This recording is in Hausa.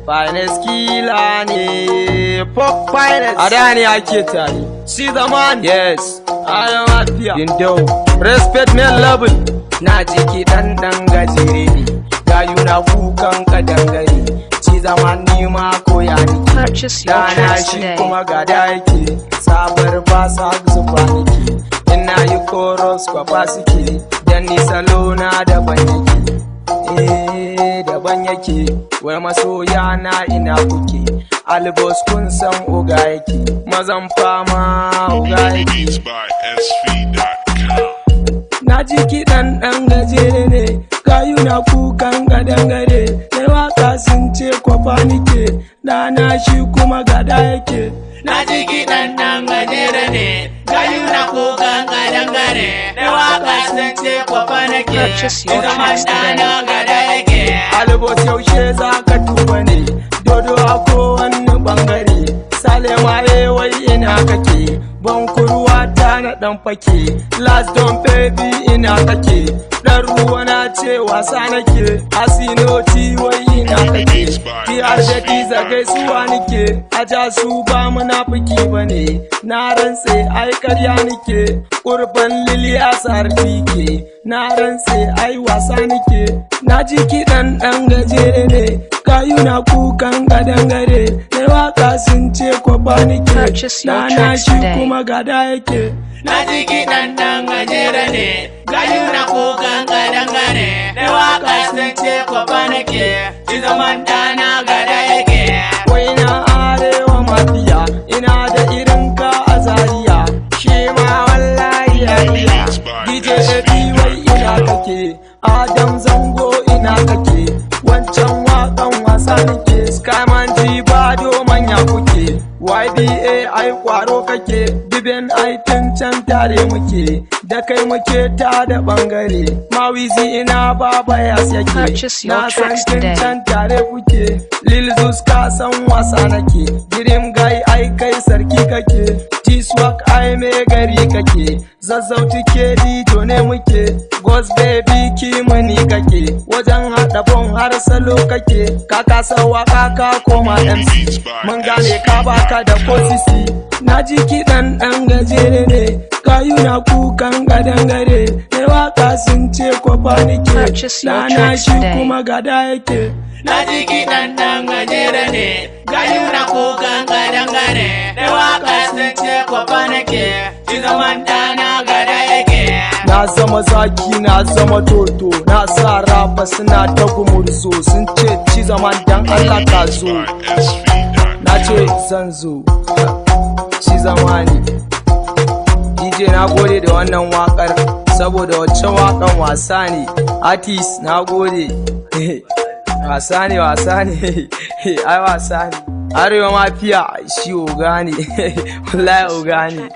finest killer ne, pop finest. A da ne ake tare. See the man? Yes. I am happy. Dindo. Respect me level. Na ji kiɗan ɗan gajere ne. Gayu na kukan kadangare. Ci zaman ni ma koya niki. Purchase your tracks today. Kuma gada yake. Sabar ba sa zuba niki. Ina yi chorus kwafa suke. Dan ni salo na daban yake. Daban yake. Wai masoya na ina kuke. Albos kun san oga yake. Mazan fama oga yake. Na ji kiɗan ɗan gajere ne, gayu na kukan gadangare, mai waka sun ce kwafa nike, ɗana shi kuma gada yake. Na ji kiɗan ɗan gajere ne, gayu na kukan gadangare, mai waka sun ce kwafa nike, zaman ɗana gada yake. Albos yaushe za ka tuba ne, dodo a kowane ɓangare, Salema wai ina kake, bankurwa ta na ɗan fake, last don baby ina kake, ɗan ruwa na ce wasa nake, asinoti wai ina kake, tiyar da tiza gaisuwa nike, aja su ba munafiki bane, na rantse ai karya nike, kurban lili asar fike, na rantse ai wasa nike, na ji kiɗan ɗan gajere ne, gayu na kukan gadangare, mai waka sun ce kwafa nike, ɗana shi kuma gada yake. Na ji kiɗan ɗan gajere ne, gayu na kukan gadangare, mai waka sun ce kwafa nake, zaman ɗana gada yake. Wai na arewa mafiya, ina da irin ka a Zaria, shi ma wallahi ya iya. DJ wai ina kake, Adam Zango ina kake, wancan waƙan wasa nake, Skyman G Bado manya kuke, YBA ai kwaro kake, Biben ai tun can tare muke, da kai muke ta da bangare, Mawizi ina baba yas yake, na san tun can tare kuke, Lil Zus ka san wasa nake, Dream Guy ai kai sarki kake, T-Swag ai me gari kake, Zazzauti ke dijo ne muke, Ghost Baby kimani kake, wajen haɗa bon har salo kake, ka kasa waka ka koma MC, mun gane ka baka da kosisi, na ji kiɗan ɗan gajere ne, gayu na kukan gadangare, mai waka sun ce kwafa nike, ɗana shi kuma gada yake. Na ji kiɗan ɗan gajere ne, gayu na kukan gadangare, mai waka sun ce kwafa nake, zaman ɗana gada yake. Na zama zaki na zama toto, na sa rafa suna ta gumurzo, sun ce ci zaman dan Allah ka zo, na ce zan zo, ci zama ne. DJ na gode da wannan wakar, saboda wacce wakan wasa ne, artist na gode, wasa ne ai wasa ne, arewa mafiya shi oga ne, wallahi oga ne.